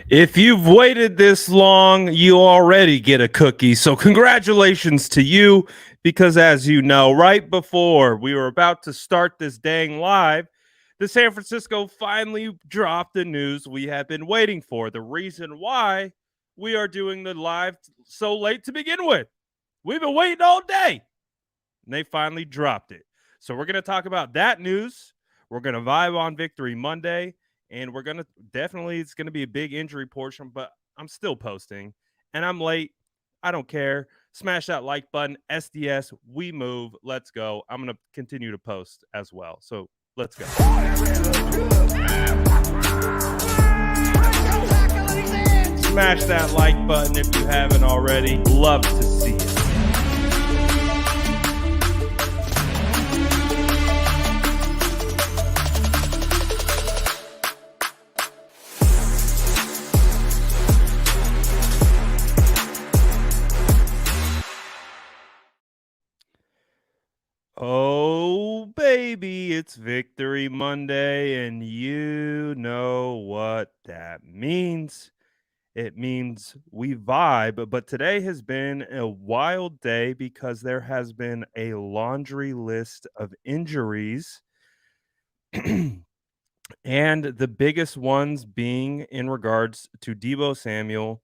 If you've waited this long, you already get a cookie. So, congratulations to you because, as you know, right before we were about to start this dang live, the San Francisco finally dropped the news we have been waiting for. The reason why we are doing the live so late to begin with. We've been waiting all day and they finally dropped it. So, we're going to talk about that news. We're going to vibe on Victory Monday. And we're going to definitely, it's going to be a big injury portion, but I'm still posting and I'm late. I don't care. Smash that like button. SDS, we move. Let's go. I'm going to continue to post as well. So let's go. Smash that like button if you haven't already. Love to see it. Oh, baby, it's Victory Monday, and you know what that means. It means we vibe, but today has been a wild day because there has been a laundry list of injuries, and the biggest ones being in regards to Deebo Samuel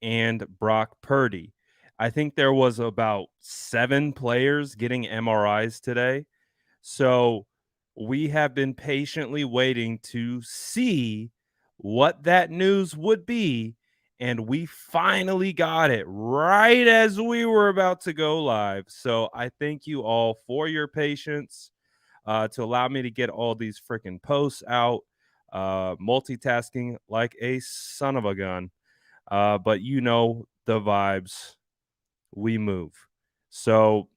and Brock Purdy. I think there was about 7 players getting MRIs today. So we have been patiently waiting to see what that news would be. And we finally got it right as we were about to go live. So I thank you all for your patience to allow me to get all these freaking posts out, multitasking like a son of a gun. But you know the vibes. We move. So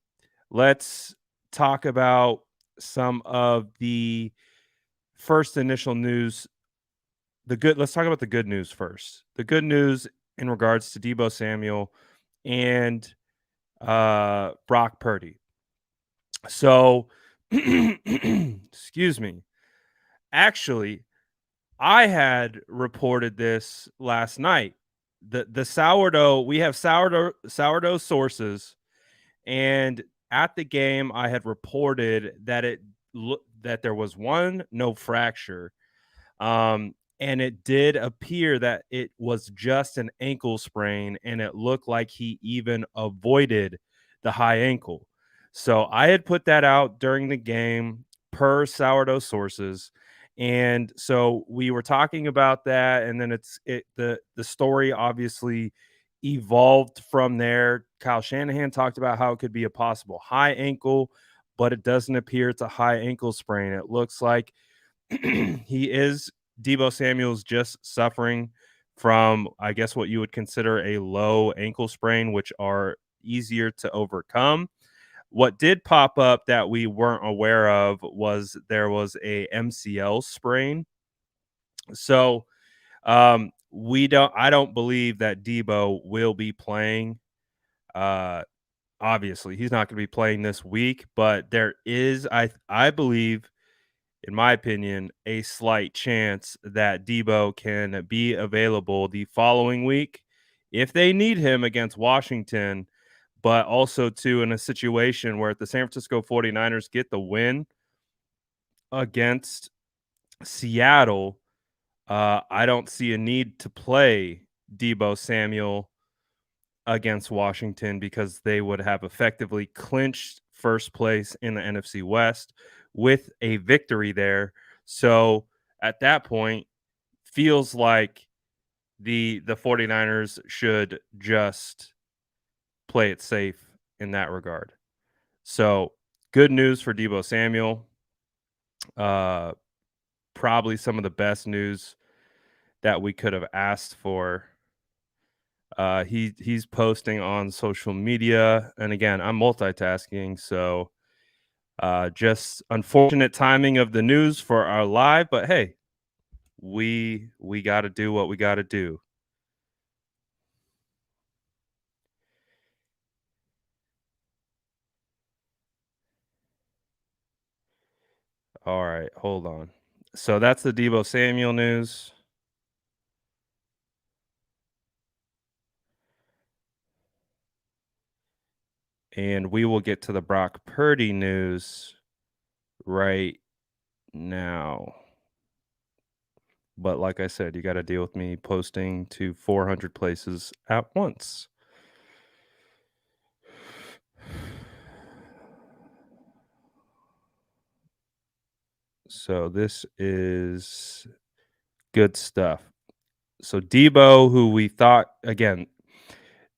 let's talk about some of the first initial news. Let's talk about the good news first. The good news in regards to Deebo Samuel and Brock Purdy. So, excuse me. Actually, I had reported this last night. The sourdough, we have sourdough sources, and at the game I had reported that that there was no fracture, and it did appear that it was just an ankle sprain, and it looked like he even avoided the high ankle. So I had put that out during the game per sourdough sources. And so we were talking about that, and then the story obviously evolved from there. Kyle Shanahan talked about how it could be a possible high ankle, but it doesn't appear it's a high ankle sprain. It looks like Deebo Samuel's just suffering from, I guess, what you would consider a low ankle sprain, which are easier to overcome. What did pop up that we weren't aware of was there was a MCL sprain. So I don't believe that Deebo will be playing. Obviously, he's not going to be playing this week, but there is, I believe, in my opinion, a slight chance that Deebo can be available the following week if they need him against Washington, but also too in a situation where the San Francisco 49ers get the win against Seattle. I don't see a need to play Deebo Samuel against Washington because they would have effectively clinched first place in the NFC West with a victory there. So at that point, feels like the 49ers should just play it safe in that regard. So good news for Deebo Samuel. Probably some of the best news that we could have asked for. He's posting on social media, and again, I'm multitasking, so just unfortunate timing of the news for our live, but hey, we got to do what we got to do. All right, hold on. So that's the Deebo Samuel news. and we will get to the Brock Purdy news right now. But like I said, you got to deal with me posting to 400 places at once. So this is good stuff. So Debo, who we thought again,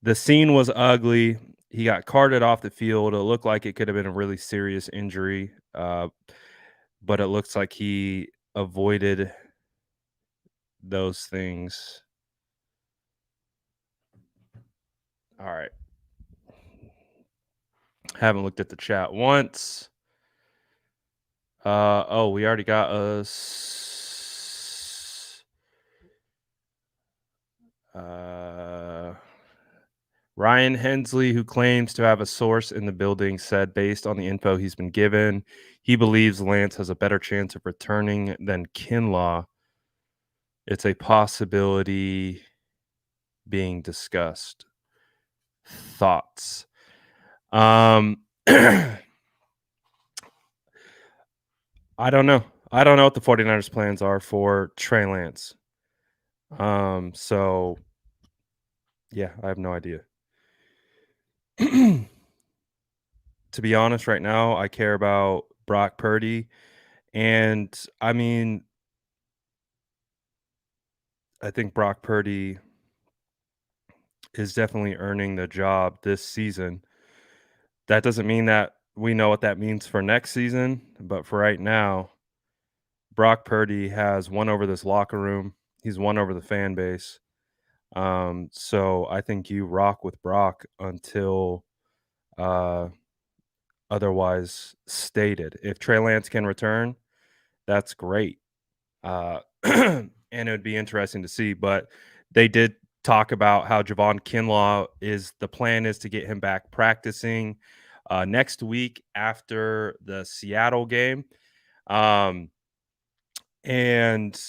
the scene was ugly. He got carted off the field. It looked like it could have been a really serious injury, but it looks like he avoided those things. All right. Haven't looked at the chat once. We already got us. Ryan Hensley, who claims to have a source in the building, said based on the info he's been given, he believes Lance has a better chance of returning than Kinlaw. It's a possibility being discussed. Thoughts? I don't know. I don't know what the 49ers plans are for Trey Lance. So yeah, I have no idea. To be honest, right now, I care about Brock Purdy. And I mean, I think Brock Purdy is definitely earning the job this season. That doesn't mean that we know what that means for next season, but for right now, Brock Purdy has won over this locker room. He's won over the fan base. So I think you rock with Brock until uh, otherwise stated. If Trey Lance can return, that's great. And it would be interesting to see. But they did talk about how Javon Kinlaw is the plan is to get him back practicing next week after the Seattle game. And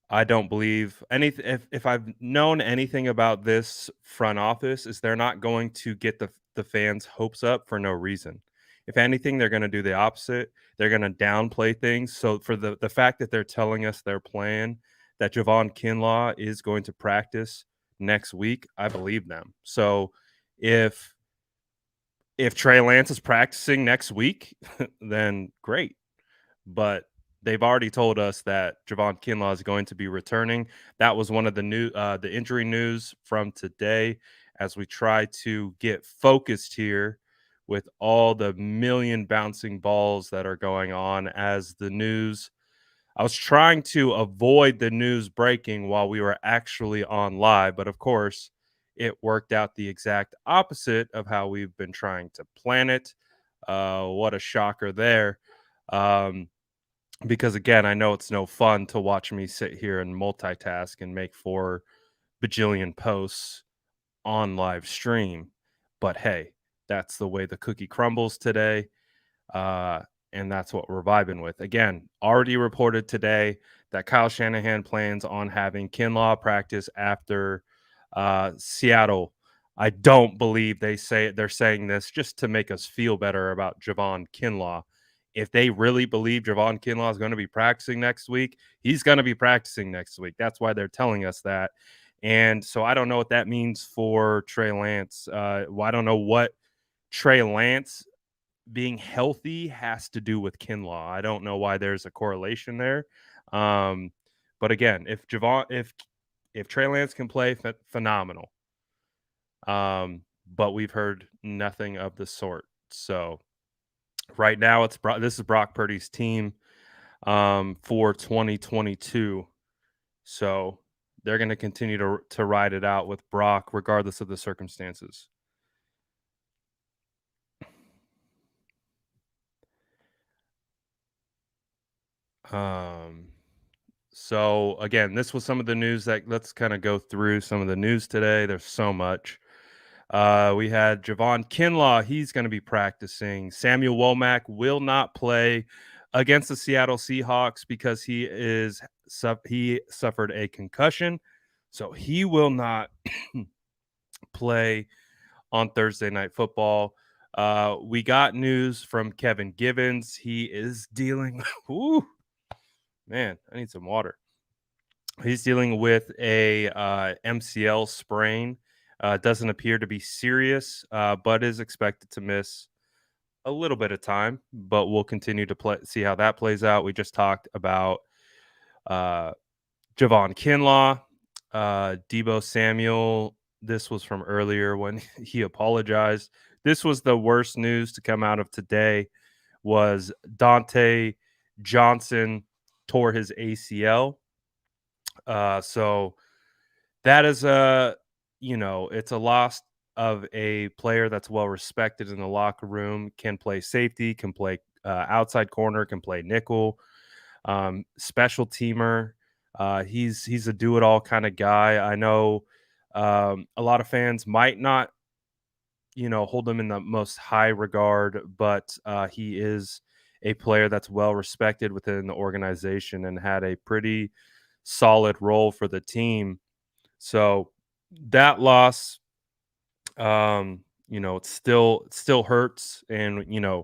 I don't believe anything. If I've known anything about this front office, is they're not going to get the fans' hopes up for no reason. If anything, they're going to do the opposite. They're going to downplay things. So for the fact that they're telling us their plan that Javon Kinlaw is going to practice next week, I believe them. So if Trey Lance is practicing next week, then great. But they've already told us that Javon Kinlaw is going to be returning. That was one of the injury news from today as we try to get focused here with all the million bouncing balls that are going on as the news. I was trying to avoid the news breaking while we were actually on live, but of course, it worked out the exact opposite of how we've been trying to plan it. What a shocker there. Um, because again, I know it's no fun to watch me sit here and multitask and make 4 bajillion posts on live stream. But hey, that's the way the cookie crumbles today. Uh, and that's what we're vibing with. Again, already reported today that Kyle Shanahan plans on having Kinlaw practice after Seattle. I don't believe they're saying this just to make us feel better about Javon Kinlaw. If they really believe Javon Kinlaw is going to be practicing next week, he's going to be practicing next week. That's why they're telling us that. And so I don't know what that means for Trey Lance. I don't know what Trey Lance being healthy has to do with Kinlaw. I don't know why there's a correlation there. But again, if Trey Lance can play, phenomenal. But we've heard nothing of the sort. So right now, this is Brock Purdy's team for 2022. So they're going to continue to ride it out with Brock, regardless of the circumstances. So again, this was some of the news that let's kind of go through some of the news today. There's so much. We had Javon Kinlaw. He's going to be practicing. Samuel Womack will not play against the Seattle Seahawks because he suffered a concussion, so he will not play on Thursday Night Football. We got news from Kevin Givens. He is dealing. Ooh, man, I need some water. He's dealing with a MCL sprain. Doesn't appear to be serious, but is expected to miss a little bit of time. But we'll continue to see how that plays out. We just talked about uh, Javon Kinlaw, Debo Samuel. This was from earlier when he apologized. This was the worst news to come out of today. Was Dante Johnson tore his ACL. So that is it's a loss of a player that's well respected in the locker room, can play safety, can play outside corner, can play nickel, special teamer. He's a do it all kind of guy. I know a lot of fans might not, hold him in the most high regard, but he is a player that's well respected within the organization and had a pretty solid role for the team. So that loss, it still hurts, and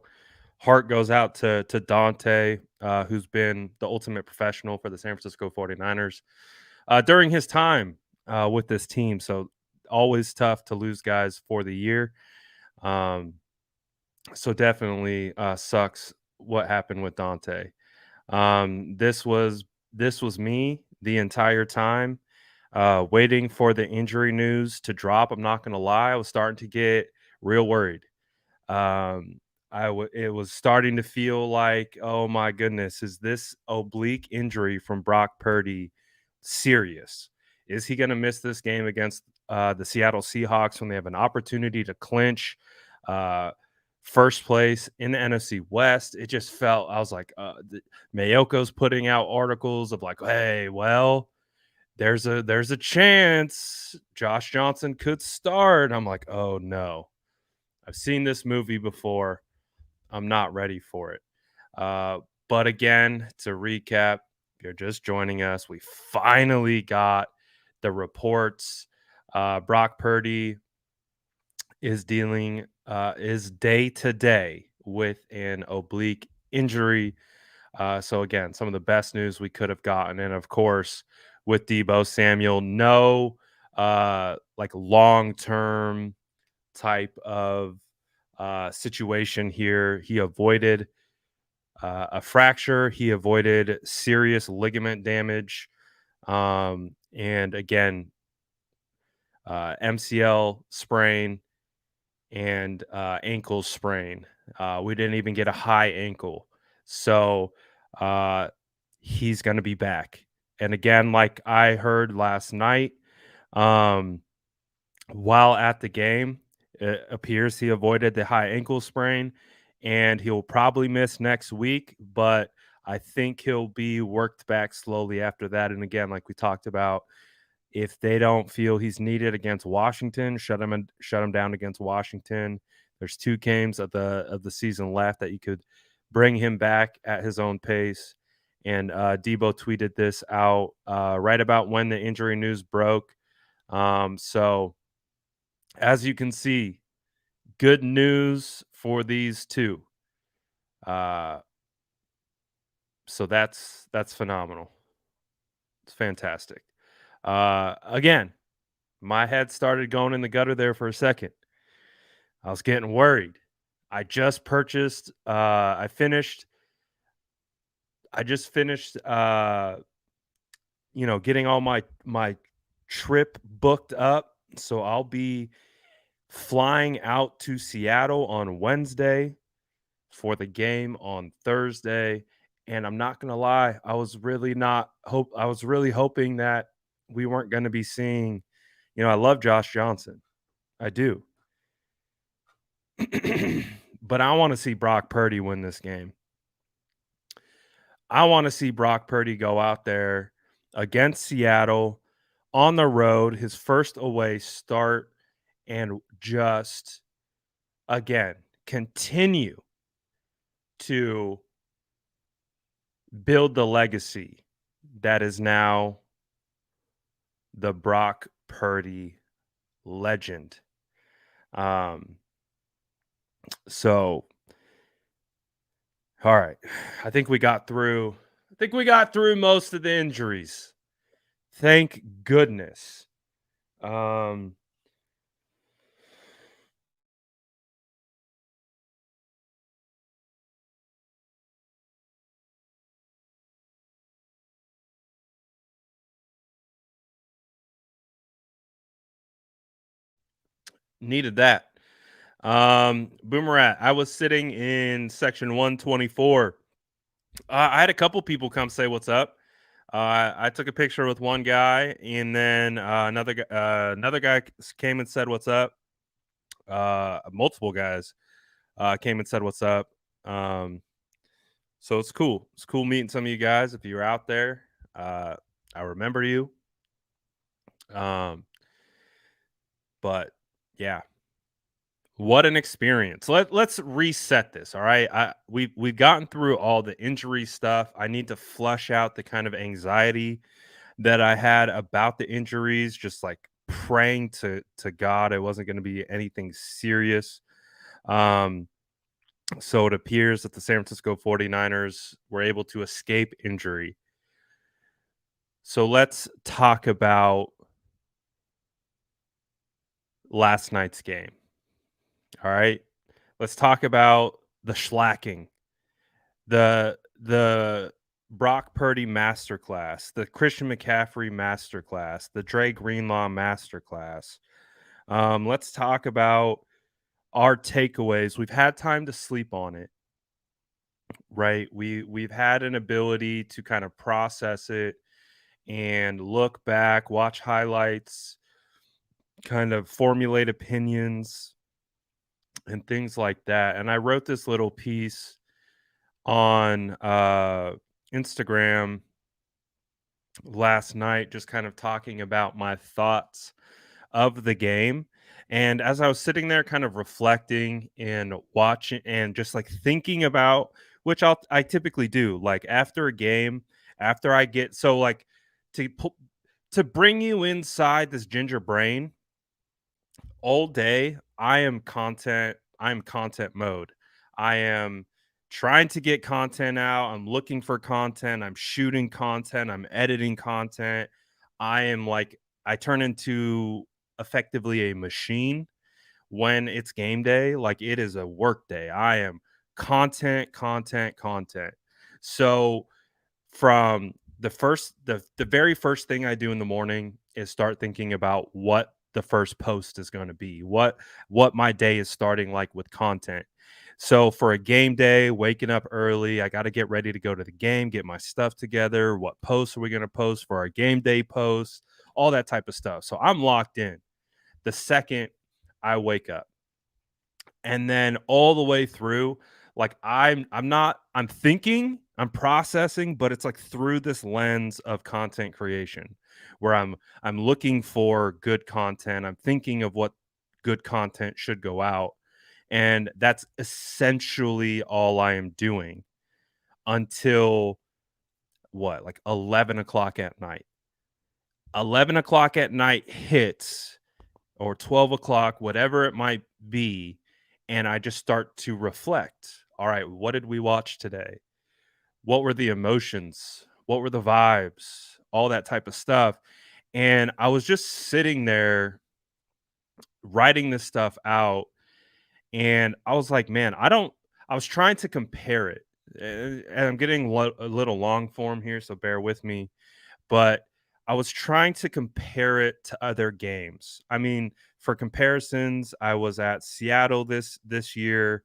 heart goes out to Dante, who's been the ultimate professional for the San Francisco 49ers during his time with this team. So always tough to lose guys for the year. Um, so definitely sucks what happened with Dante. This was me the entire time, waiting for the injury news to drop. I'm not gonna lie, I was starting to get real worried. Um, it was starting to feel like, oh my goodness, is this oblique injury from Brock Purdy serious? Is he gonna miss this game against the Seattle Seahawks when they have an opportunity to clinch uh, first place in the NFC West? It just felt, I was like, Mayoko's putting out articles of like, hey, well, there's a chance Josh Johnson could start. I'm like, oh no, I've seen this movie before. I'm not ready for it. Uh, but again, to recap, if you're just joining us, we finally got the reports. Brock Purdy is day to day with an oblique injury. So again, some of the best news we could have gotten, and of course, with Debo Samuel, no like long term type of situation here. He avoided a fracture. He avoided serious ligament damage. And again, MCL sprain and ankle sprain. We didn't even get a high ankle. So uh, he's going to be back. And again, like I heard last night, um, while at the game, it appears he avoided the high ankle sprain, and he'll probably miss next week, but I think he'll be worked back slowly after that. And again, like we talked about, if they don't feel he's needed against Washington, shut him down against Washington. There's 2 games of the season left that you could bring him back at his own pace. And Debo tweeted this out right about when the injury news broke. So as you can see, good news for these two. Uh, so that's phenomenal. It's fantastic. Again, my head started going in the gutter there for a second. I was getting worried. I just purchased. I just finished. Getting all my trip booked up. So I'll be flying out to Seattle on Wednesday for the game on Thursday. And I'm not gonna lie, I was really hoping that we weren't gonna be seeing, I love Josh Johnson. I do. But I want to see Brock Purdy win this game. I want to see Brock Purdy go out there against Seattle on the road, his first away start, and just again continue to build the legacy that is now the Brock Purdy legend. Um, so all right. I think we got through most of the injuries. Thank goodness. Um, Needed that. Boomerat, I was sitting in section 124. I had a couple people come say what's up. I took a picture with one guy, and then another guy came and said what's up. Multiple guys came and said what's up. Um, so it's cool. It's cool meeting some of you guys. If you're out there, uh, I remember you. Um, but yeah, what an experience. Let's reset this. All right. We've gotten through all the injury stuff. I need to flush out the kind of anxiety that I had about the injuries, just like praying to God it wasn't going to be anything serious. Um, so it appears that the San Francisco 49ers were able to escape injury. So let's talk about last night's game. All right. Let's talk about the schlacking, the Brock Purdy masterclass, the Christian McCaffrey masterclass, the Dre Greenlaw masterclass. Let's talk about our takeaways. We've had time to sleep on it, right? We've had an ability to kind of process it and look back, watch highlights, kind of formulate opinions and things like that. And I wrote this little piece on Instagram last night, just kind of talking about my thoughts of the game. And as I was sitting there kind of reflecting and watching and just like thinking about, which I typically do, like after a game, after I get so like to pu- to bring you inside this ginger brain all day, I'm content mode. I am trying to get content out. I'm looking for content. I'm shooting content. I'm editing content. I am like I turn into effectively a machine when it's game day. Like it is a work day. I am content, content, content. So from the very first thing I do in the morning is start thinking about what the first post is going to be, what my day is starting like with content. So for a game day, waking up early, I got to get ready to go to the game, get my stuff together. What posts are we going to post for our game day posts? All that type of stuff. So I'm locked in the second I wake up. And then all the way through, like I'm not I'm thinking, I'm processing, but it's like through this lens of content creation where I'm looking for good content. I'm thinking of what good content should go out. And that's essentially all I am doing until what, like 11 o'clock at night. 11 o'clock at night hits or 12 o'clock, whatever it might be. And I just start to reflect. All right, what did we watch today? What were the emotions? What were the vibes? All that type of stuff. And I was just sitting there writing this stuff out. And I was like, man, I was trying to compare it. And I'm getting a little long form here, so bear with me. But I was trying to compare it to other games. I mean, for comparisons, I was at Seattle this year.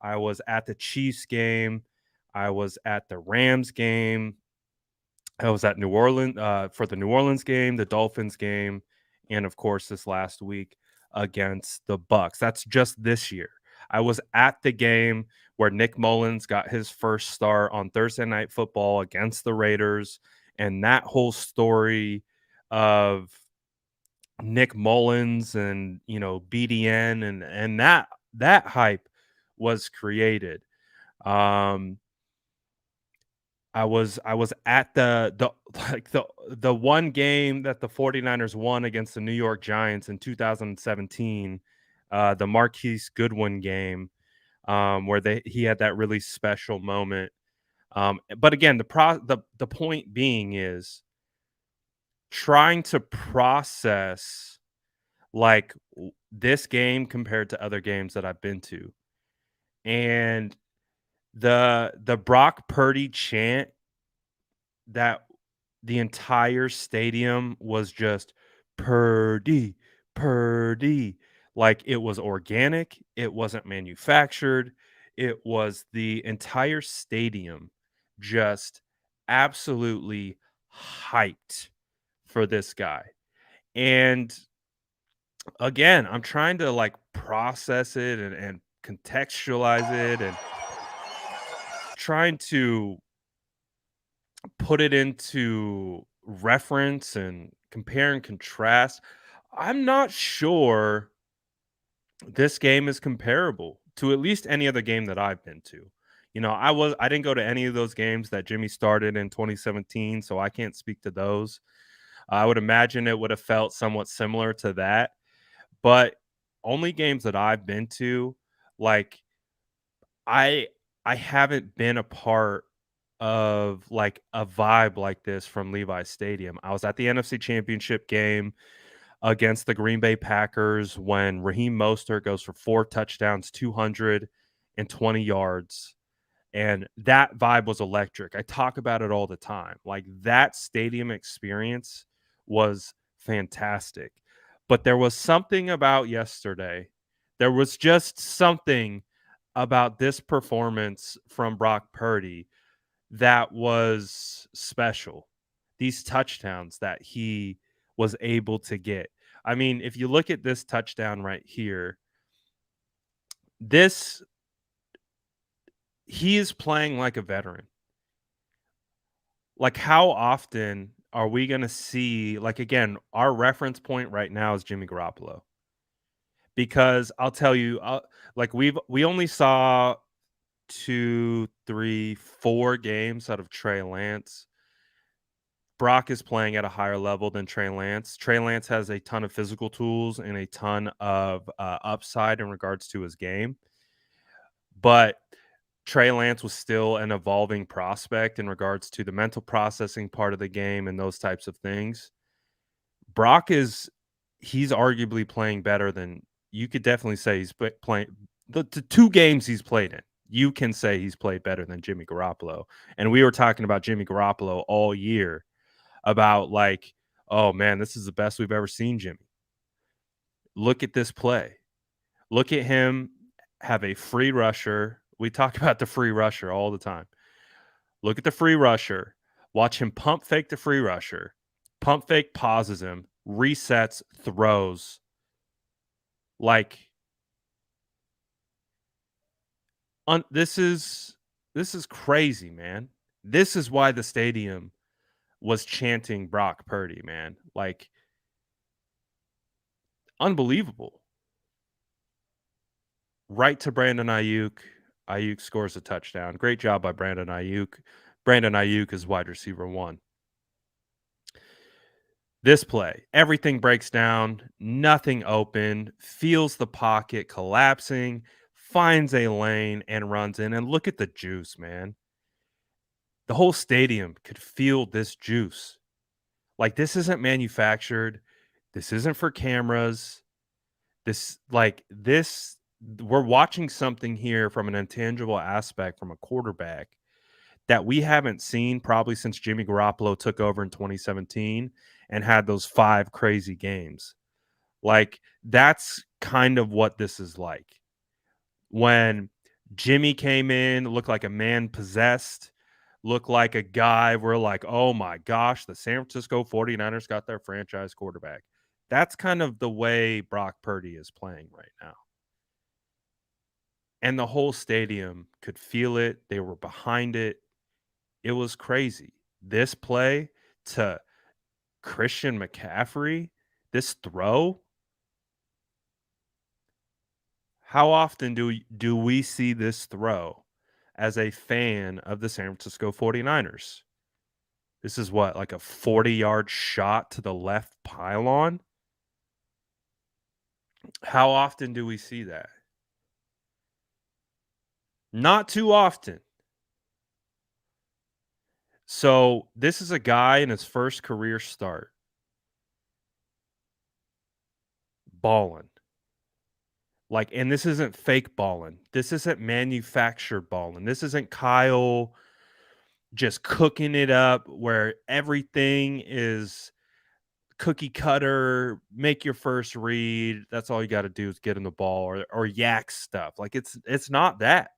I was at the Chiefs game. I was at the Rams game. I was at New Orleans for the New Orleans game, the Dolphins game, and of course this last week against the Bucks. That's just this year. I was at the game where Nick Mullins got his first start on Thursday Night Football against the Raiders, and that whole story of Nick Mullins and BDN and that hype was created. Um, I was at the like the one game that the 49ers won against the New York Giants in 2017. the Marquise Goodwin game, where he had that really special moment. But again, the point being is trying to process like this game compared to other games that I've been to, and the Brock Purdy chant that the entire stadium was just Purdy, Purdy. Like it was organic, it wasn't manufactured. It was the entire stadium just absolutely hyped for this guy. And again, I'm trying to like process it and contextualize it and trying to put it into reference and compare and contrast. I'm not sure this game is comparable to at least any other game that I've been to. I didn't go to any of those games that Jimmy started in 2017, so I can't speak to those. I would imagine it would have felt somewhat similar to that, but only games that I've been to, like I I haven't been a part of like a vibe like this from Levi's Stadium. I was at the NFC Championship game against the Green Bay Packers when Raheem Mostert goes for 4 touchdowns, 220 yards. And that vibe was electric. I talk about it all the time. Like that stadium experience was fantastic. But there was something about yesterday. There was just something about this performance from Brock Purdy that was special. These touchdowns that he was able to get. I mean, if you look at this touchdown right here, this he is playing like a veteran. Like how often are we going to see like again, our reference point right now is Jimmy Garoppolo. Because I'll tell you like we only saw 2, 3, 4 games out of Trey Lance. Brock is playing at a higher level than Trey Lance. Trey Lance has a ton of physical tools and a ton of upside in regards to his game, but Trey Lance was still an evolving prospect in regards to the mental processing part of the game and those types of things. Brock he's arguably playing better than you could definitely say playing the 2 games he's played in. You can say he's played better than Jimmy Garoppolo. And we were talking about Jimmy Garoppolo all year about like, oh man, this is the best we've ever seen Jimmy. Look at this play. Look at him have a free rusher. We talk about the free rusher all the time. Look at the free rusher. Watch him pump fake the free rusher. Pump fake pauses him, resets, throws. Like this is crazy, man. This is why the stadium was chanting Brock Purdy, man. Like unbelievable. Right to Brandon Ayuk. Ayuk scores a touchdown. Great job by Brandon Ayuk. Brandon Ayuk is wide receiver 1. This play, everything breaks down, nothing open, feels the pocket collapsing, finds a lane and runs in. And look at the juice, man. The whole stadium could feel this juice. Like this isn't manufactured. This isn't for cameras. This we're watching something here from an intangible aspect from a quarterback that we haven't seen probably since Jimmy Garoppolo took over in 2017 and had those 5 crazy games. Like that's kind of what this is like. When Jimmy came in, looked like a man possessed, looked like a guy we're like, "Oh my gosh, the San Francisco 49ers got their franchise quarterback." That's kind of the way Brock Purdy is playing right now. And the whole stadium could feel it. They were behind it. It was crazy. This play to Christian McCaffrey, this throw, how often do we see this throw as a fan of the San Francisco 49ers? This is what, like a 40-yard shot to the left pylon? How often do we see that? Not too often. So, this is a guy in his first career start, balling. Like, and this isn't fake balling. This isn't manufactured balling. This isn't Kyle just cooking it up where everything is cookie cutter, make your first read. That's all you got to do is get in the ball or yak stuff. Like it's not that.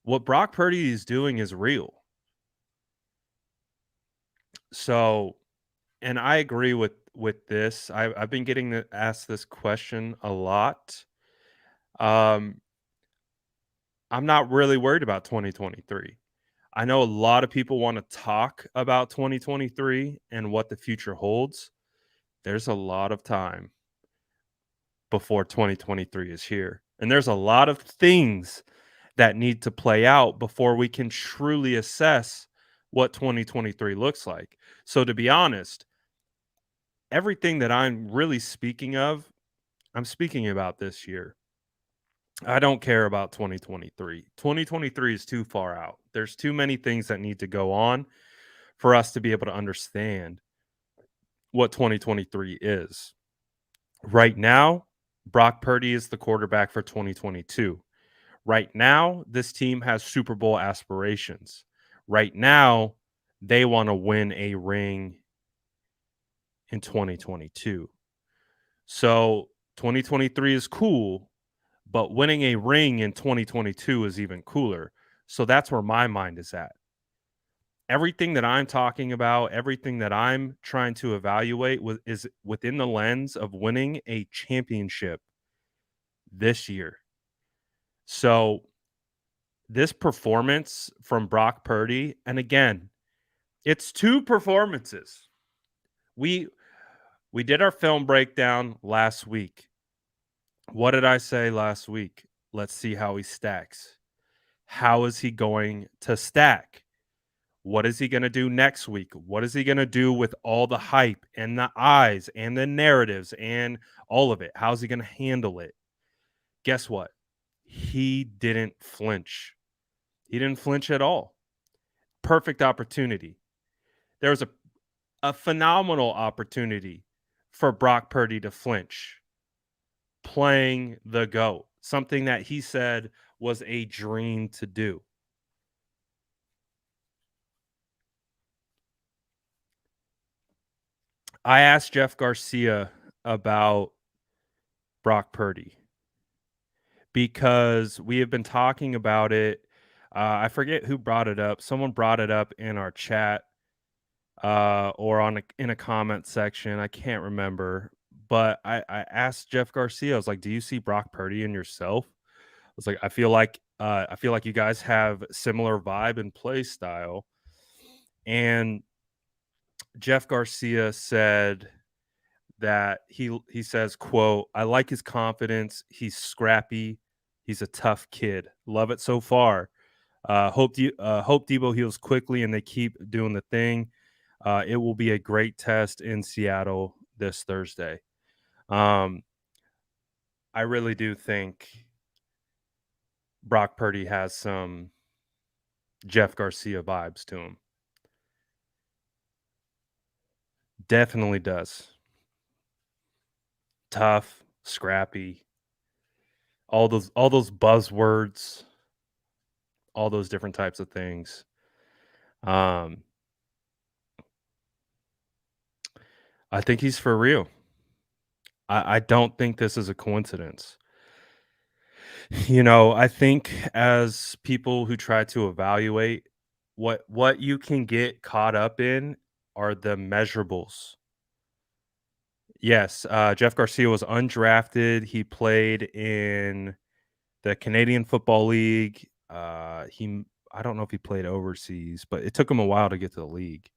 What Brock Purdy is doing is real. So, and I agree with this. I've been getting asked this question a lot. Um, I'm not really worried about 2023. I know a lot of people want to talk about 2023 and what the future holds. There's a lot of time before 2023 is here. And there's a lot of things that need to play out before we can truly assess what 2023 looks like. So, to be honest, everything that I'm really speaking of, I'm speaking about this year. I don't care about 2023. 2023 is too far out. There's too many things that need to go on for us to be able to understand what 2023 is. Right now, Brock Purdy is the quarterback for 2022. Right now, this team has Super Bowl aspirations. Right now, they want to win a ring in 2022. So 2023 is cool, but winning a ring in 2022 is even cooler. So that's where my mind is at. Everything that I'm talking about, everything that I'm trying to evaluate is within the lens of winning a championship this year. So this performance from Brock Purdy, and again, it's two performances. We we did our film breakdown last week. What did I say last week? Let's see how he stacks. How is he going to stack? What is he going to do next week? What is he going to do with all the hype and the eyes and the narratives and all of it? How's he going to handle it? Guess what? He didn't flinch. He didn't flinch at all. Perfect opportunity. There was a phenomenal opportunity for Brock Purdy to flinch playing the GOAT, something that he said was a dream to do. I asked Jeff Garcia about Brock Purdy because we have been talking about it. I forget who brought it up. Someone brought it up in our chat or in a comment section. I can't remember, but I asked Jeff Garcia. I was like, "Do you see Brock Purdy in yourself?" I was like, I feel like you guys have similar vibe and play style." And Jeff Garcia said that he says, "quote I like his confidence. He's scrappy. He's a tough kid. Love it so far. Hope Debo heals quickly and they keep doing the thing. It will be a great test in Seattle this Thursday." Um, I really do think Brock Purdy has some Jeff Garcia vibes to him. Definitely does. Tough, scrappy, all those buzzwords, all those different types of things. Um, I think he's for real. I don't think this is a coincidence. I think as people who try to evaluate what you can get caught up in are the measurables. Yes, Jeff Garcia was undrafted. He played in the Canadian Football League. I don't know if he played overseas, but it took him a while to get to the league.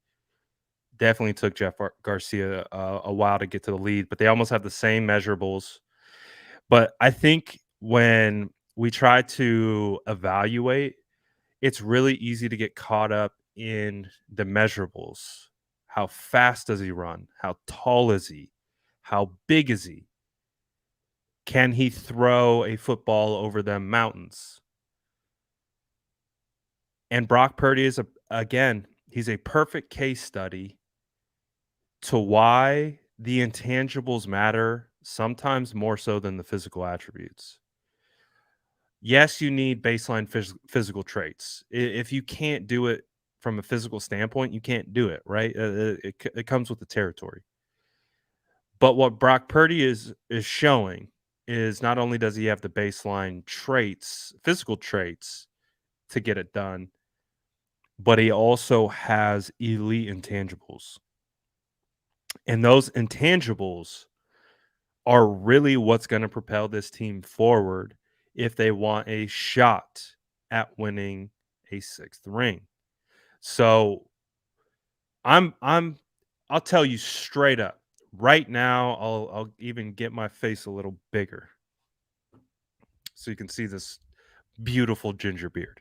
Definitely took Jeff Garcia a while to get to the league, but they almost have the same measurables. But I think when we try to evaluate, it's really easy to get caught up in the measurables. How fast does he run? How tall is he? How big is he? Can he throw a football over them mountains? And Brock Purdy is again, he's a perfect case study to why the intangibles matter sometimes more so than the physical attributes. Yes, you need baseline physical traits. If you can't do it from a physical standpoint, you can't do it, right? It comes with the territory. But what Brock Purdy is showing is not only does he have the baseline traits, physical traits to get it done, but he also has elite intangibles. And those intangibles are really what's going to propel this team forward if they want a shot at winning a sixth ring. So I'm I'll tell you straight up. Right now, I'll even get my face a little bigger so you can see this beautiful ginger beard.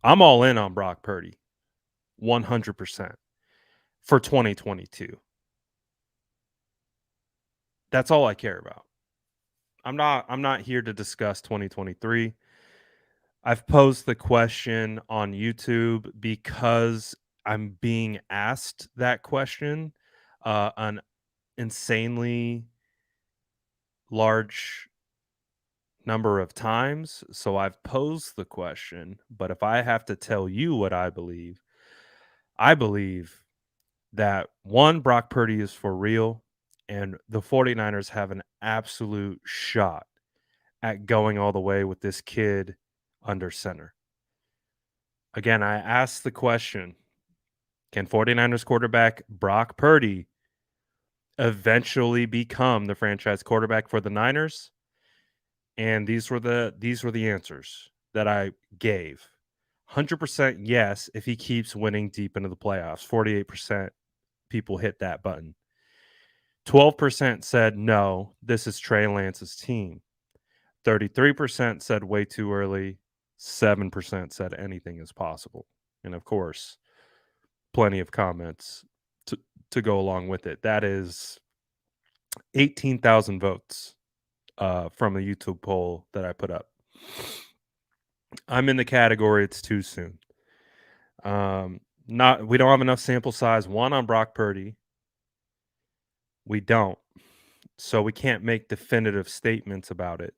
I'm all in on Brock Purdy, 100% for 2022. That's all I care about. I'm not here to discuss 2023. I've posed the question on YouTube because I'm being asked that question an insanely large number of times. So I've posed the question, but if I have to tell you what I believe that one, Brock Purdy is for real, and the 49ers have an absolute shot at going all the way with this kid under center. Again, I asked the question, can 49ers quarterback Brock Purdy eventually become the franchise quarterback for the Niners? And these were the answers that I gave. 100% yes if he keeps winning deep into the playoffs. 48% people hit that button. 12% said no, this is Trey Lance's team. 33% said way too early. 7% said anything is possible. And of course, plenty of comments to go along with it. That is 18,000 votes from a YouTube poll that I put up. I'm in the category it's too soon. Not we don't have enough sample size. One on Brock Purdy. We don't. So we can't make definitive statements about it.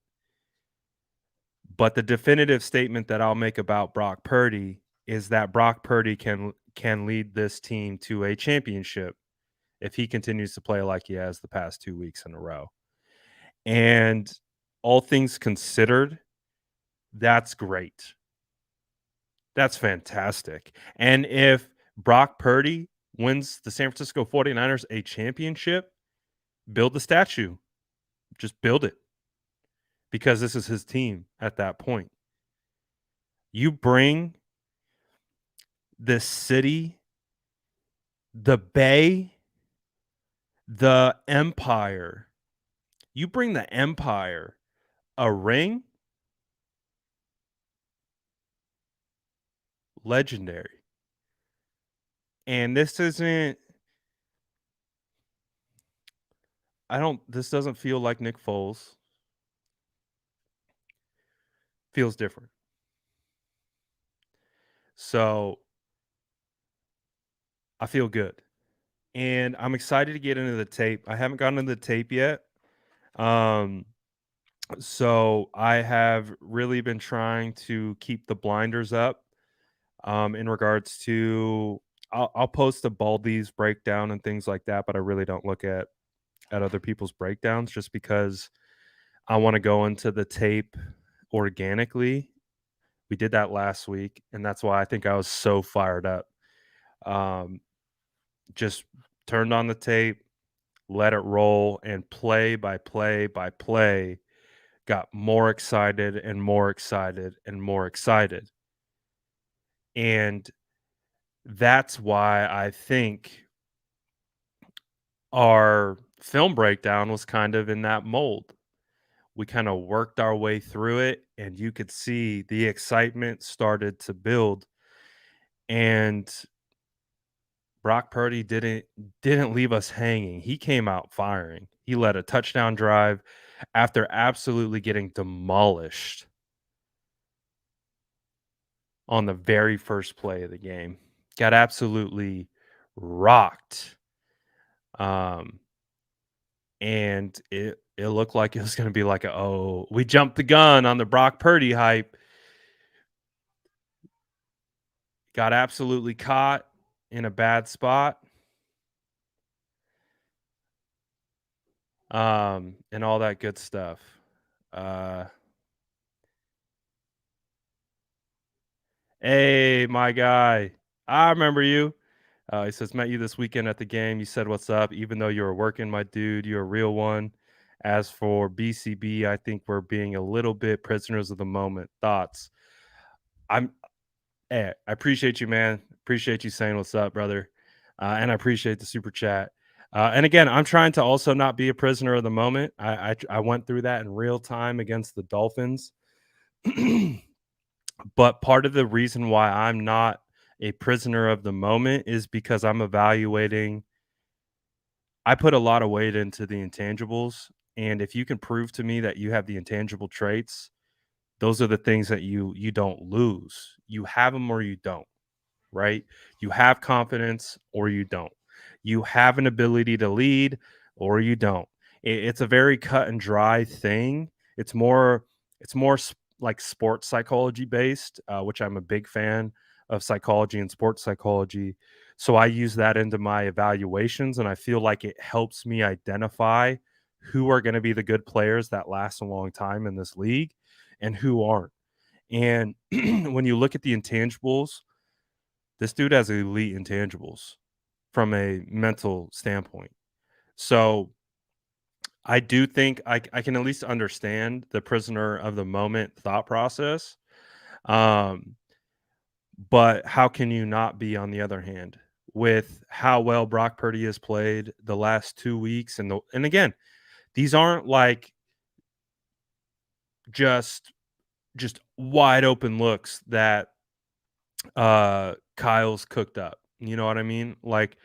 But the definitive statement that I'll make about Brock Purdy is that Brock Purdy can lead this team to a championship if he continues to play like he has the past 2 weeks in a row. And all things considered, that's great. That's fantastic. And if Brock Purdy wins the San Francisco 49ers a championship, build the statue. Just build it. Because this is his team at that point. You bring the city, the Bay, the Empire. You bring the Empire a ring, legendary. And this isn't this doesn't feel like Nick Foles. Feels different. So I feel good. And I'm excited to get into the tape. I haven't gotten into the tape yet. Um, so I have really been trying to keep the blinders up in regards to I'll post a Baldy's breakdown and things like that, but I really don't look at other people's breakdowns just because I want to go into the tape organically. We did that last week, and that's why I think I was so fired up. Just turned on the tape, let it roll, and play by play by play, got more excited and more excited and more excited. And that's why I think our film breakdown was kind of in that mold. We kind of worked our way through it, and you could see the excitement started to build. And Brock Purdy didn't leave us hanging. He came out firing. He led a touchdown drive after absolutely getting demolished on the very first play of the game. Got absolutely rocked. Um, and it looked like it was gonna be like oh, we jumped the gun on the Brock Purdy hype. Got absolutely caught in a bad spot. And all that good stuff. Uh, hey, my guy, I remember you. He says, met you this weekend at the game. You said, what's up? Even though you were working, my dude, you're a real one. As for BCB, I think we're being a little bit prisoners of the moment. Thoughts? I'm, hey, I appreciate you, man. Appreciate you saying what's up, brother. And I appreciate the super chat. And again, I'm trying to also not be a prisoner of the moment. I went through that in real time against the Dolphins. But part of the reason why I'm not a prisoner of the moment is because I'm evaluating. I put a lot of weight into the intangibles, and if you can prove to me that you have the intangible traits, those are the things that you don't lose. You have them or you don't, right? You have confidence or you don't. You have an ability to lead or you don't. It's a very cut and dry thing. It's more like sports psychology based, which I'm a big fan of psychology and sports psychology. So I use that into my evaluations, and I feel like it helps me identify who are going to be the good players that last a long time in this league and who aren't. And when you look at the intangibles, this dude has elite intangibles from a mental standpoint. So I do think I can at least understand the prisoner of the moment thought process. Um, but how can you not be on the other hand with how well Brock Purdy has played the last 2 weeks? And again, these aren't like just just wide open looks that Kyle's cooked up. You know what I mean? Like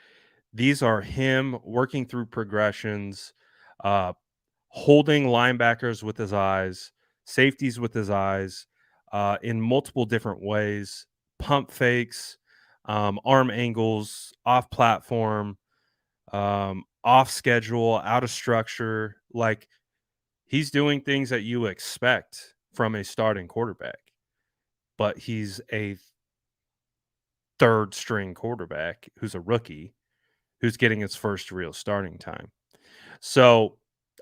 these are him working through progressions, uh, holding linebackers with his eyes, safeties with his eyes, in multiple different ways, pump fakes, arm angles, off platform, off schedule, out of structure. Like he's doing things that you expect from a starting quarterback, but he's a third string quarterback who's a rookie who's getting his first real starting time. So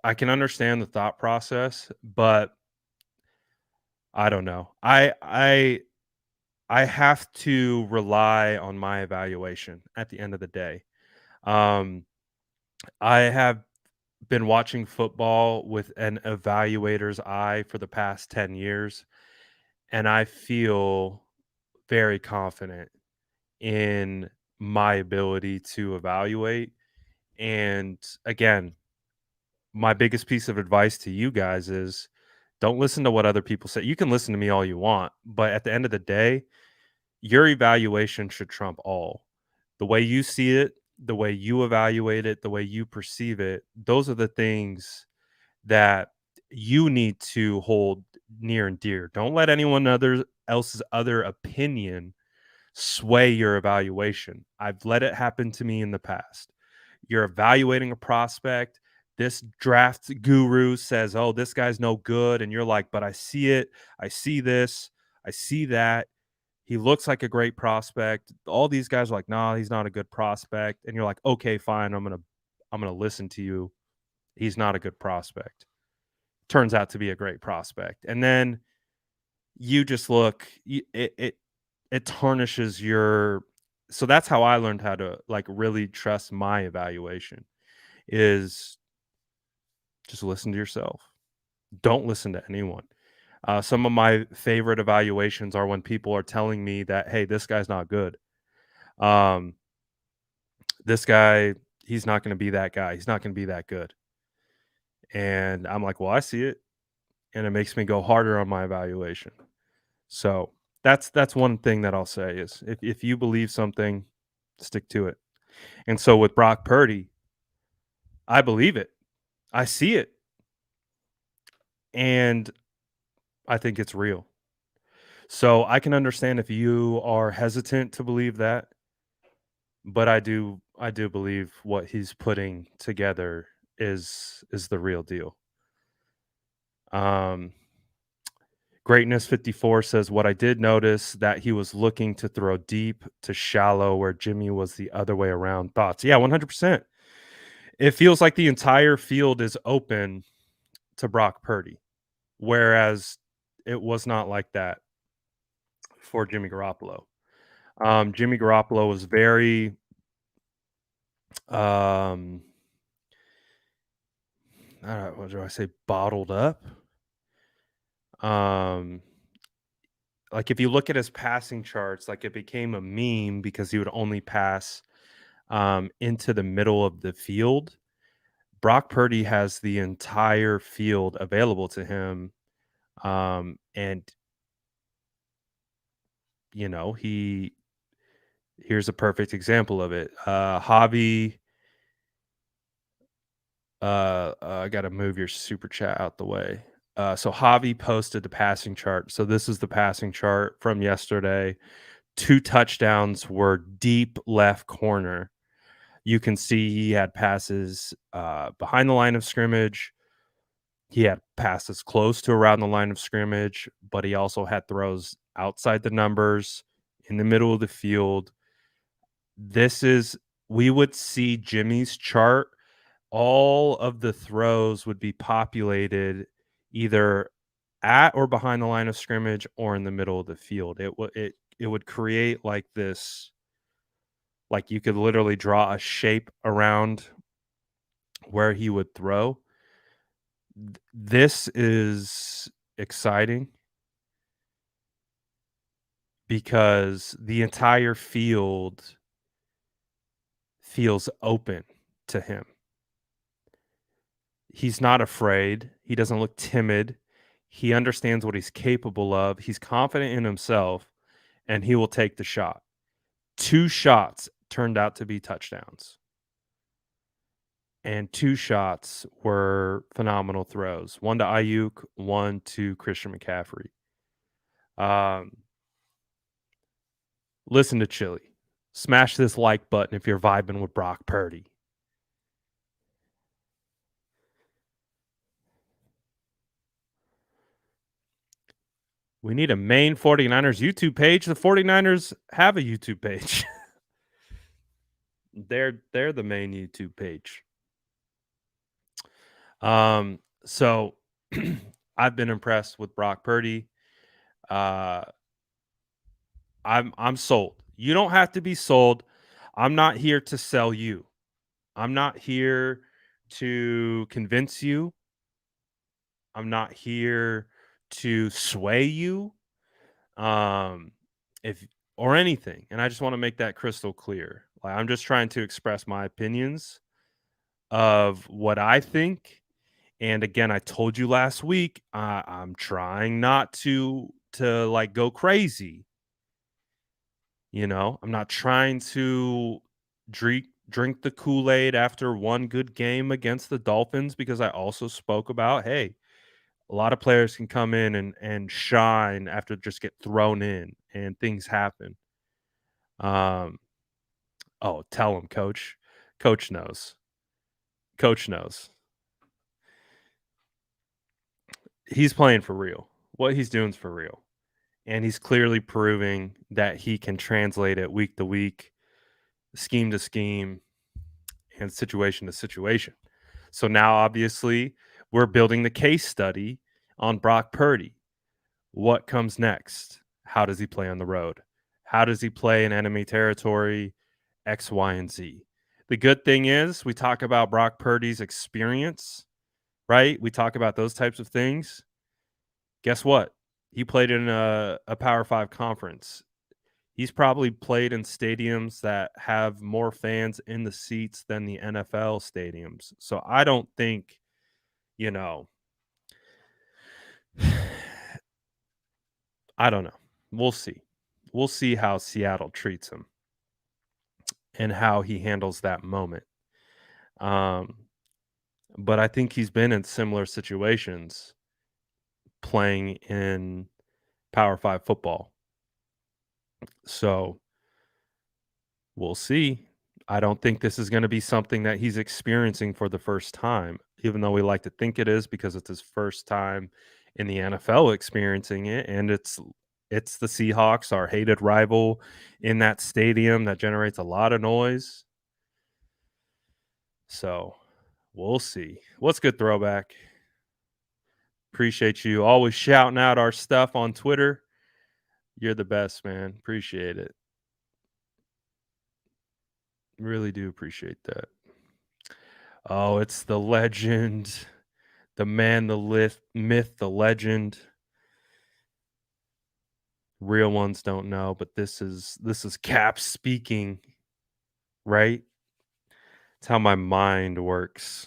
I can understand the thought process, but I don't know. I have to rely on my evaluation at the end of the day. Um, I have been watching football with an evaluator's eye for the past 10 years, and I feel very confident in my ability to evaluate. And again, my biggest piece of advice to you guys is don't listen to what other people say. You can listen to me all you want, but at the end of the day, your evaluation should trump all. The way you see it, the way you evaluate it, the way you perceive it, those are the things that you need to hold near and dear. Don't let anyone else's other opinion sway your evaluation. I've let it happen to me in the past. You're evaluating a prospect. This draft guru says, "Oh, this guy's no good." And you're like, "But I see it. I see this. I see that. He looks like a great prospect." All these guys are like, "Nah, he's not a good prospect." And you're like, "Okay, fine. I'm going to listen to you. He's not a good prospect." Turns out to be a great prospect. And then you just it tarnishes your. So that's how I learned how to like really trust my evaluation is just listen to yourself. Don't listen to anyone. Some of my favorite evaluations are when people are telling me that, hey, this guy's not good. Um, this guy, he's not going to be that guy. He's not going to be that good. And I'm like, well, I see it, and it makes me go harder on my evaluation. So that's one thing that I'll say is if you believe something, stick to it. And so with Brock Purdy, I believe it. I see it, and I think it's real. So I can understand if you are hesitant to believe that, but I do believe what he's putting together is the real deal. Um Greatness 54 says what I did notice that he was looking to throw deep to shallow where Jimmy was the other way around. Thoughts? Yeah, 100%. It feels like the entire field is open to Brock Purdy, whereas it was not like that for Jimmy Garoppolo. Jimmy Garoppolo was very um I don't know, what do I say, bottled up. Um like if you look at his passing charts, like it became a meme because he would only pass into the middle of the field. Brock Purdy has the entire field available to him. And he here's a perfect example of it. Javi, I got to move your super chat out the way. So Javi posted the passing chart. So this is the passing chart from yesterday. 2 touchdowns were deep left corner. You can see he had passes behind the line of scrimmage. He had passes close to around the line of scrimmage, but he also had throws outside the numbers in the middle of the field. This is we would see Jimmy's chart. All of the throws would be populated either at or behind the line of scrimmage or in the middle of the field. It would create like this, like you could literally draw a shape around where he would throw. This is exciting because the entire field feels open to him. He's not afraid. He doesn't look timid. He understands what he's capable of. He's confident in himself, and he will take the shot. 2 shots turned out to be touchdowns, and 2 shots were phenomenal throws. One to Ayuk, one to Christian McCaffrey. Um, Listen to Chili. Smash this like button if you're vibing with Brock Purdy. We need a main 49ers YouTube page. The 49ers have a YouTube page. They're the main YouTube page. So I've been impressed with Brock Purdy. Uh I'm sold. You don't have to be sold. I'm not here to sell you. I'm not here to convince you. I'm not here to sway you. Um if or anything. And I just want to make that crystal clear. Like I'm just trying to express my opinions of what I think. And again, I told you last week, I'm trying not to like go crazy. I'm not trying to drink the Kool-Aid after one good game against the Dolphins because I also spoke about, hey, a lot of players can come in and shine after just get thrown in and things happen. Um, oh, tell him, coach. Coach knows. Coach knows. He's playing for real. What he's doing is for real. And he's clearly proving that he can translate it week to week, scheme to scheme, and situation to situation. So now, obviously, we're building the case study on Brock Purdy. What comes next? How does he play on the road? How does he play in enemy territory? X, Y, and Z. The good thing is, we talk about Brock Purdy's experience, right? We talk about those types of things. Guess what? He played in a Power Five conference. He's probably played in stadiums that have more fans in the seats than the NFL stadiums. So I don't think, you know, I don't know. We'll see. We'll see how Seattle treats him. and how he handles that moment. Um, but I think he's been in similar situations playing in Power 5 football. So, we'll see. I don't think this is gonna be something that he's experiencing for the first time, even though we like to think it is because it's his first time in the NFL experiencing it, and it's the Seahawks, our hated rival in that stadium that generates a lot of noise. So, we'll see. What's good, Throwback? Appreciate you always shouting out our stuff on Twitter. You're the best, man. Appreciate it. Really do appreciate that. Oh, it's the legend, the man, the myth, the legend. Real ones don't know, but this is Cap speaking, right? It's how my mind works.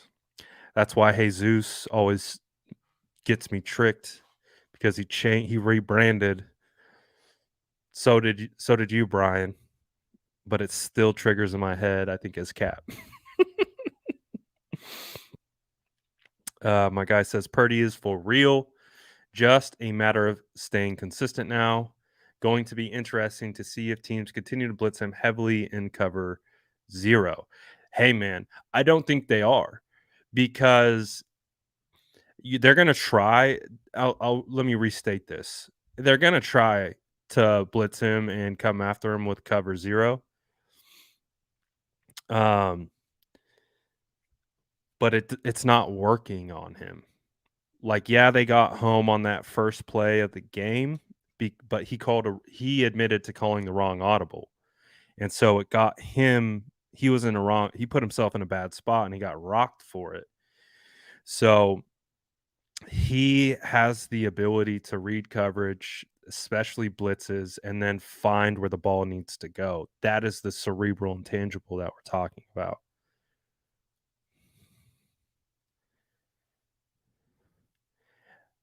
That's why Jesus always gets me tricked because he rebranded. So did you, Brian, but it still triggers in my head, I think, as Cap. My guy says Purdy is for real. Just a matter of staying consistent now. Going to be interesting to see if teams continue to blitz him heavily in cover zero. Hey, man, I don't think they are because they're going to try. Let me restate this. They're going to try to blitz him and come after him with cover zero. But it's not working on him. Like, yeah, they got home on that first play of the game, but he admitted to calling the wrong audible, and so it got him. He put himself in a bad spot, and he got rocked for it. So he has the ability to read coverage, especially blitzes, and then find where the ball needs to go. That is the cerebral intangible that we're talking about.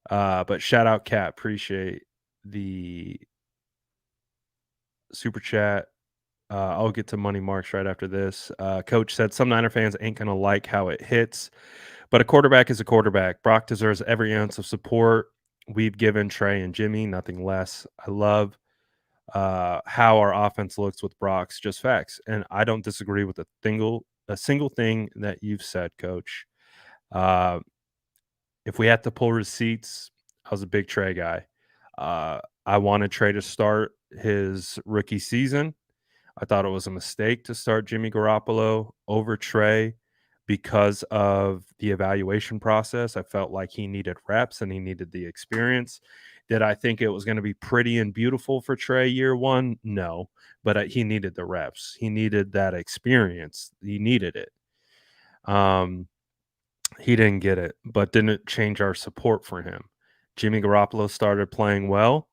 But shout out Cat, appreciate the super chat. I'll get to money marks right after this. Coach said some Niner fans ain't gonna like how it hits, but a quarterback is a quarterback. Brock deserves every ounce of support we've given Trey and Jimmy, nothing less. I love how our offense looks with Brock's just facts, and I don't disagree with a single thing that you've said, Coach. Uh, if we had to pull receipts, I was a big Trey guy. I wanted Trey to start his rookie season. I thought it was a mistake to start Jimmy Garoppolo over Trey because of the evaluation process. I felt like he needed reps and he needed the experience. Did I think it was going to be pretty and beautiful for Trey year one? No, but he needed the reps. He needed that experience. He needed it. He didn't get it, but didn't change our support for him. Jimmy Garoppolo started playing well.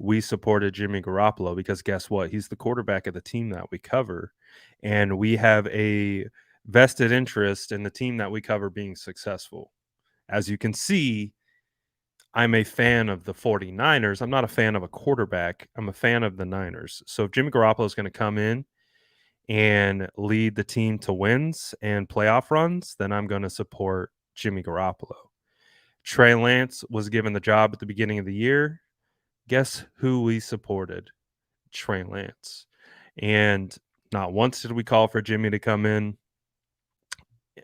We supported Jimmy Garoppolo because guess what? He's the quarterback of the team that we cover. And we have a vested interest in the team that we cover being successful. As you can see, I'm a fan of the 49ers. I'm not a fan of a quarterback. I'm a fan of the Niners. So if Jimmy Garoppolo is going to come in and lead the team to wins and playoff runs, then I'm going to support Jimmy Garoppolo. Trey Lance was given the job at the beginning of the year. Guess who we supported? Trey Lance. And not once did we call for Jimmy to come in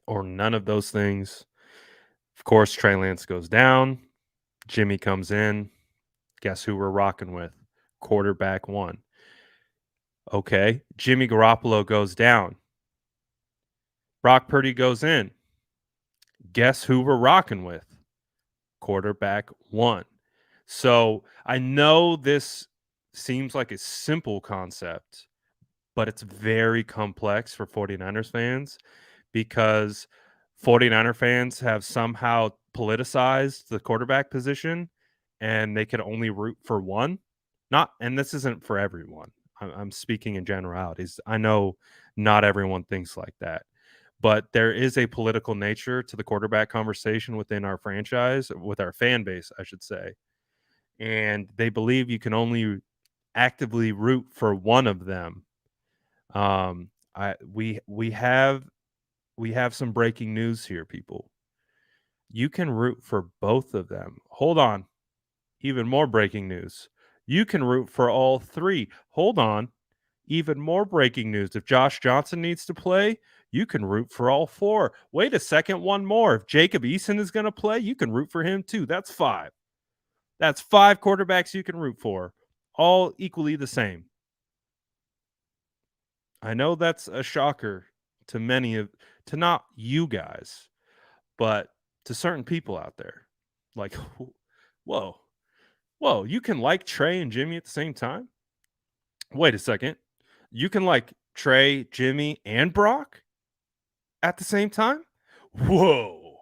or none of those things. Of course, Trey Lance goes down. Jimmy comes in. Guess who we're rocking with? Quarterback one. Okay. Jimmy Garoppolo goes down. Brock Purdy goes in. Guess who we're rocking with? Quarterback one. So I know this seems like a simple concept, but it's very complex for 49ers fans because 49er fans have somehow politicized the quarterback position and they can only root for one. And this isn't for everyone. I'm speaking in generalities. I know not everyone thinks like that, but there is a political nature to the quarterback conversation within our franchise, with our fan base, I should say. And they believe you can only actively root for one of them. We have some breaking news here, people. You can root for both of them. Hold on. Even more breaking news. You can root for all three. Hold on. Even more breaking news. If Josh Johnson needs to play, you can root for all four. Wait a second, one more. If Jacob Eason is going to play, you can root for him too. That's 5. That's 5 quarterbacks you can root for, all equally the same. I know that's a shocker to to not you guys, but to certain people out there. Like, whoa, you can like Trey and Jimmy at the same time? Wait a second. You can like Trey, Jimmy, and Brock at the same time? Whoa.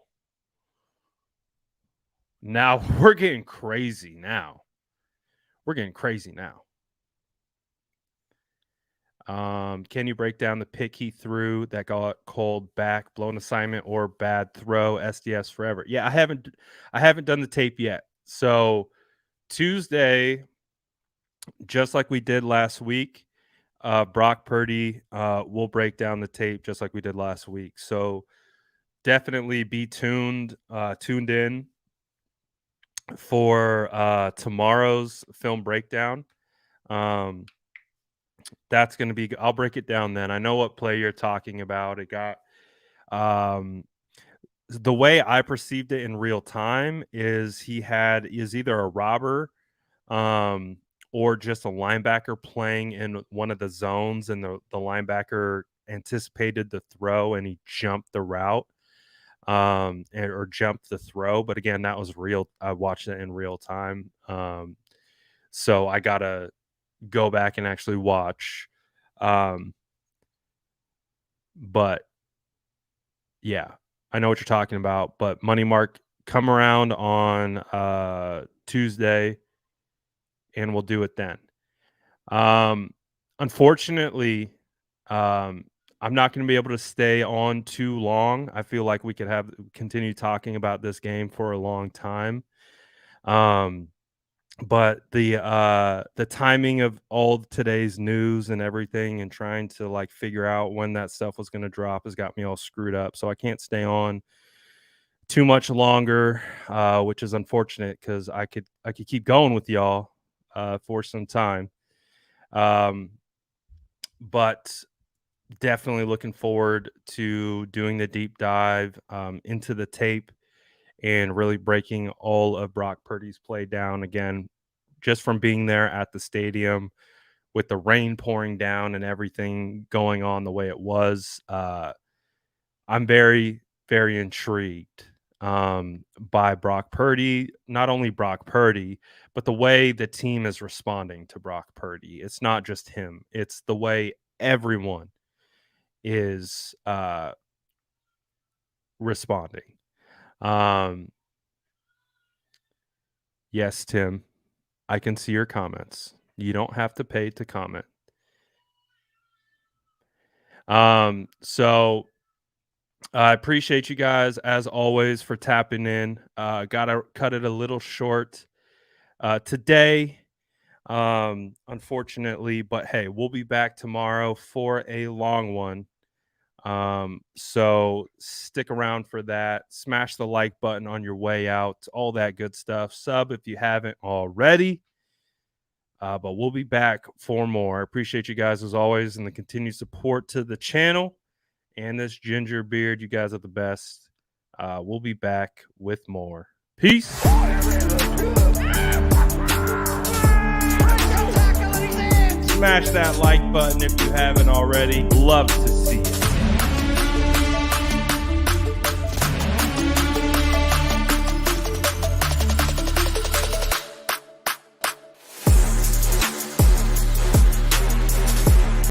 Now we're getting crazy now. Can you break down the pick he threw that got called back, blown assignment, or bad throw? SDS forever. Yeah, I haven't done the tape yet. So Tuesday, just like we did last week, Brock Purdy will break down the tape just like we did last week. So definitely be tuned in for tomorrow's film breakdown. That's going to be, I'll break it down then. I know what play you're talking about. It got the way I perceived it in real time is is either a robber or just a linebacker playing in one of the zones, and the linebacker anticipated the throw and he jumped the route or jumped the throw. But again, that was real. I watched it in real time. So I got to go back and actually watch. But yeah, I know what you're talking about. But Money Mark, come around on Tuesday and we'll do it then. Unfortunately, I'm not going to be able to stay on too long. I feel like we could continue talking about this game for a long time. But the timing of all today's news and everything and trying to like figure out when that stuff was going to drop has got me all screwed up. So I can't stay on too much longer, which is unfortunate because I could keep going with y'all for some time. But definitely looking forward to doing the deep dive into the tape and really breaking all of Brock Purdy's play down again, just from being there at the stadium with the rain pouring down and everything going on the way it was. I'm very, very intrigued by Brock Purdy, not only Brock Purdy, but the way the team is responding to Brock Purdy. It's not just him. It's the way everyone is responding. Yes, Tim, I can see your comments. You don't have to pay to comment. So I appreciate you guys as always for tapping in. Gotta cut it a little short today, unfortunately, but hey, we'll be back tomorrow for a long one. So stick around for that. Smash the like button on your way out, all that good stuff. Sub if you haven't already. But we'll be back for more. I appreciate you guys as always and the continued support to the channel and this ginger beard. You guys are the best. We'll be back with more. Peace. Smash that like button if you haven't already. Love to see it.